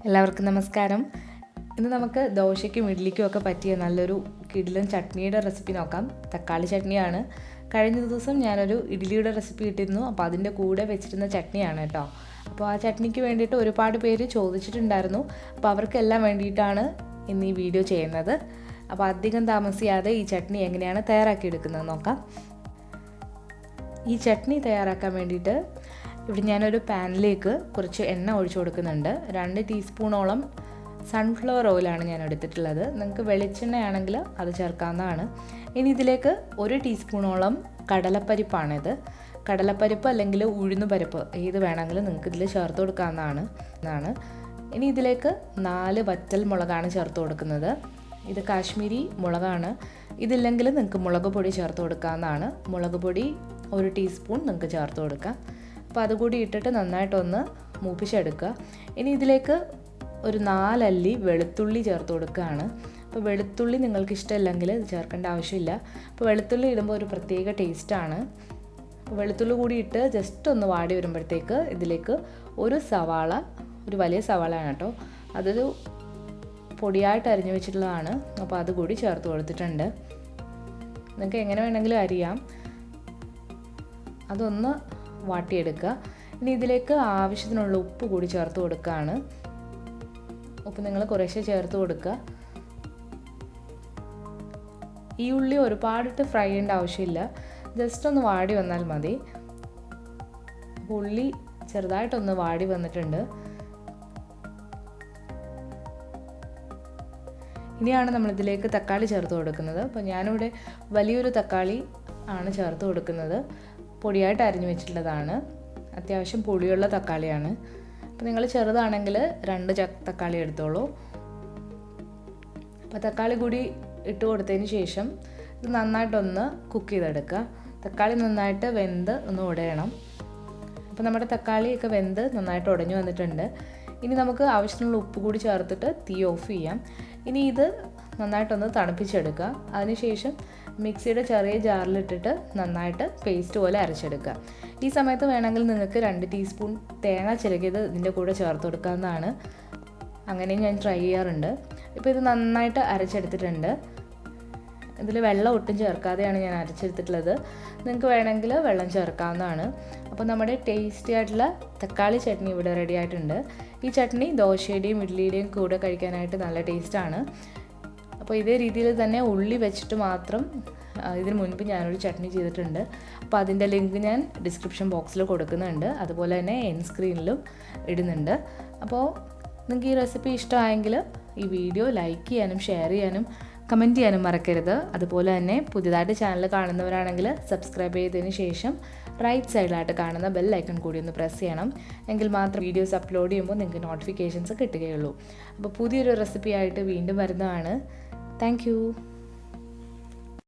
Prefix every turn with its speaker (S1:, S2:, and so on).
S1: എല്ലാവർക്കും നമസ്കാരം. ഇന്ന് നമുക്ക് ദോശയ്ക്കും ഇഡ്ലിക്കും ഒക്കെ പറ്റിയ നല്ലൊരു കിടിലൻ ചട്നിയുടെ റെസിപ്പി നോക്കാം. തക്കാളി ചട്നിയാണ്. കഴിഞ്ഞ ദിവസം ഞാനൊരു ഇഡ്ലിയുടെ റെസിപ്പി ഇട്ടിരുന്നു. അപ്പോൾ അതിൻ്റെ കൂടെ വെച്ചിരുന്ന ചട്നിയാണ് കേട്ടോ. അപ്പോൾ ആ ചട്നിക്ക് വേണ്ടിയിട്ട് ഒരുപാട് പേര് ചോദിച്ചിട്ടുണ്ടായിരുന്നു. അപ്പോൾ അവർക്കെല്ലാം വേണ്ടിയിട്ടാണ് ഇന്ന് ഈ വീഡിയോ ചെയ്യുന്നത്. അപ്പോൾ അധികം താമസിയാതെ ഈ ചട്നി എങ്ങനെയാണ് തയ്യാറാക്കിയെടുക്കുന്നത് നോക്കാം. ഈ ചട്നി തയ്യാറാക്കാൻ വേണ്ടിയിട്ട് ഇവിടെ ഞാനൊരു പാനിലേക്ക് കുറച്ച് എണ്ണ ഒഴിച്ചു കൊടുക്കുന്നുണ്ട്. 2 ടീസ്പൂണോളം സൺഫ്ലവർ ഓയിലാണ് ഞാൻ എടുത്തിട്ടുള്ളത്. നിങ്ങൾക്ക് വെളിച്ചെണ്ണയാണെങ്കിൽ അത് ചേർക്കാവുന്നതാണ്. ഇനി ഇതിലേക്ക് 1 ടീസ്പൂണോളം കടലപ്പരിപ്പാണിത്. കടലപ്പരിപ്പ് അല്ലെങ്കിൽ ഉഴുന്നുപരിപ്പ് ഏത് വേണമെങ്കിലും നിങ്ങൾക്ക് ഇതിൽ ചേർത്ത് കൊടുക്കാവുന്നതാണ്. ഇനി ഇതിലേക്ക് 4 വറ്റൽ മുളകാണ് ചേർത്ത് കൊടുക്കുന്നത്. ഇത് കാശ്മീരി മുളകാണ്. ഇതില്ലെങ്കിൽ നിങ്ങൾക്ക് മുളക് പൊടി ചേർത്ത് കൊടുക്കാവുന്നതാണ്. മുളക് പൊടി 1 ടീസ്പൂൺ നിങ്ങൾക്ക് ചേർത്ത് കൊടുക്കാം. അപ്പോൾ അതുകൂടി ഇട്ടിട്ട് നന്നായിട്ടൊന്ന് മൂപ്പിച്ചെടുക്കുക. ഇനി ഇതിലേക്ക് ഒരു 4 അല്ലി വെളുത്തുള്ളി ചേർത്ത് കൊടുക്കുകയാണ്. അപ്പോൾ വെളുത്തുള്ളി നിങ്ങൾക്ക് ഇഷ്ടമില്ലെങ്കിൽ ഇത് ചേർക്കേണ്ട ആവശ്യമില്ല. അപ്പോൾ വെളുത്തുള്ളി ഇടുമ്പോൾ ഒരു പ്രത്യേക ടേസ്റ്റാണ്. അപ്പോൾ വെളുത്തുള്ളി കൂടി ഇട്ട് ജസ്റ്റ് ഒന്ന് വാടി വരുമ്പോഴത്തേക്ക് ഇതിലേക്ക് ഒരു സവാള, ഒരു വലിയ സവാളയാണ് കേട്ടോ, അതൊരു പൊടിയായിട്ട് അരിഞ്ഞു വെച്ചിട്ടുള്ളതാണ്. അപ്പോൾ അതുകൂടി ചേർത്ത് കൊടുത്തിട്ടുണ്ട്. നിങ്ങൾക്ക് എങ്ങനെ വേണമെങ്കിലും അരിയാം. അതൊന്ന് വാട്ടിയെടുക്കുക. ഇനി ഇതിലേക്ക് ആവശ്യത്തിനുള്ള ഉപ്പ് കൂടി ചേർത്ത് കൊടുക്കുകയാണ്. ഉപ്പ് നിങ്ങൾ കുറേശ്ശെ ചേർത്ത് കൊടുക്കുക. ഈ ഉള്ളി ഒരുപാടിട്ട് ഫ്രൈ ചെയ്യേണ്ട ആവശ്യമില്ല, ജസ്റ്റ് ഒന്ന് വാടി വന്നാൽ മതി. അപ്പോൾ ഉള്ളി ചെറുതായിട്ടൊന്ന് വാടി വന്നിട്ടുണ്ട്. ഇനിയാണ് നമ്മളിതിലേക്ക് തക്കാളി ചേർത്ത് കൊടുക്കുന്നത്. അപ്പോൾ ഞാനിവിടെ വലിയൊരു തക്കാളി ആണ് ചേർത്ത് കൊടുക്കുന്നത്. പൊടിയായിട്ട് അരിഞ്ഞു വെച്ചിട്ടുള്ളതാണ്. അത്യാവശ്യം പുളിയുള്ള തക്കാളിയാണ്. അപ്പോൾ നിങ്ങൾ ചെറുതാണെങ്കിൽ 2 തക്കാളി എടുത്തോളൂ. അപ്പോൾ തക്കാളി കൂടി ഇട്ട് കൊടുത്തതിന് ശേഷം ഇത് നന്നായിട്ടൊന്ന് കുക്ക് ചെയ്തെടുക്കുക. തക്കാളി നന്നായിട്ട് വെന്ത് ഒന്ന് ഉടയണം. അപ്പോൾ നമ്മുടെ തക്കാളിയൊക്കെ വെന്ത് നന്നായിട്ട് ഉടഞ്ഞു വന്നിട്ടുണ്ട്. ഇനി നമുക്ക് ആവശ്യത്തിനുള്ള ഉപ്പ് കൂടി ചേർത്തിട്ട് തീ ഓഫ് ചെയ്യാം. ഇനി ഇത് നന്നായിട്ടൊന്ന് തണുപ്പിച്ചെടുക്കുക. അതിനുശേഷം മിക്സിയുടെ ചെറിയ ജാറിലിട്ടിട്ട് നന്നായിട്ട് പേസ്റ്റ് പോലെ അരച്ചെടുക്കുക. ഈ സമയത്ത് വേണമെങ്കിൽ നിങ്ങൾക്ക് 2 ടീസ്പൂൺ തേങ്ങ ചിരകിയത് ഇതിൻ്റെ കൂടെ ചേർത്ത് കൊടുക്കാവുന്നതാണ്. അങ്ങനെ ഞാൻ ട്രൈ ചെയ്യാറുണ്ട്. ഇപ്പോൾ ഇത് നന്നായിട്ട് അരച്ചെടുത്തിട്ടുണ്ട്. ഇതിൽ വെള്ളം ഒട്ടും ചേർക്കാതെയാണ് ഞാൻ അരച്ചെടുത്തിട്ടുള്ളത്. നിങ്ങൾക്ക് വേണമെങ്കിൽ വെള്ളം ചേർക്കാവുന്നതാണ്. അപ്പോൾ നമ്മുടെ ടേസ്റ്റി ആയിട്ടുള്ള തക്കാളി ചട്നി ഇവിടെ റെഡി ആയിട്ടുണ്ട്. ഈ ചട്നി ദോശയുടെയും ഇഡ്ലിയുടെയും കൂടെ കഴിക്കാനായിട്ട് നല്ല ടേസ്റ്റാണ്. അപ്പോൾ ഇതേ രീതിയിൽ തന്നെ ഉള്ളി വെച്ചിട്ട് മാത്രം ഇതിന് മുൻപ് ഞാനൊരു ചട്നി ചെയ്തിട്ടുണ്ട്. അപ്പോൾ അതിൻ്റെ ലിങ്ക് ഞാൻ ഡിസ്ക്രിപ്ഷൻ ബോക്സിൽ കൊടുക്കുന്നുണ്ട്. അതുപോലെ തന്നെ എൻഡ് സ്ക്രീനിലും ഇടുന്നുണ്ട്. അപ്പോൾ നിങ്ങൾക്ക് ഈ റെസിപ്പി ഇഷ്ടമായെങ്കിൽ ഈ വീഡിയോ ലൈക്ക് ചെയ്യാനും ഷെയർ ചെയ്യാനും കമൻറ്റ് ചെയ്യാനും മറക്കരുത്. അതുപോലെ തന്നെ പുതിയതായിട്ട് ചാനൽ കാണുന്നവരാണെങ്കിൽ സബ്സ്ക്രൈബ് ചെയ്തതിന് ശേഷം റൈറ്റ് സൈഡിലായിട്ട് കാണുന്ന ബെൽ ഐക്കൺ കൂടി ഒന്ന് പ്രസ് ചെയ്യണം. എങ്കിൽ മാത്രം വീഡിയോസ് അപ്ലോഡ് ചെയ്യുമ്പോൾ നിങ്ങൾക്ക് നോട്ടിഫിക്കേഷൻസ് കിട്ടുകയുള്ളൂ. അപ്പോൾ പുതിയൊരു റെസിപ്പി ആയിട്ട് വീണ്ടും വരുന്നതാണ്. Thank you.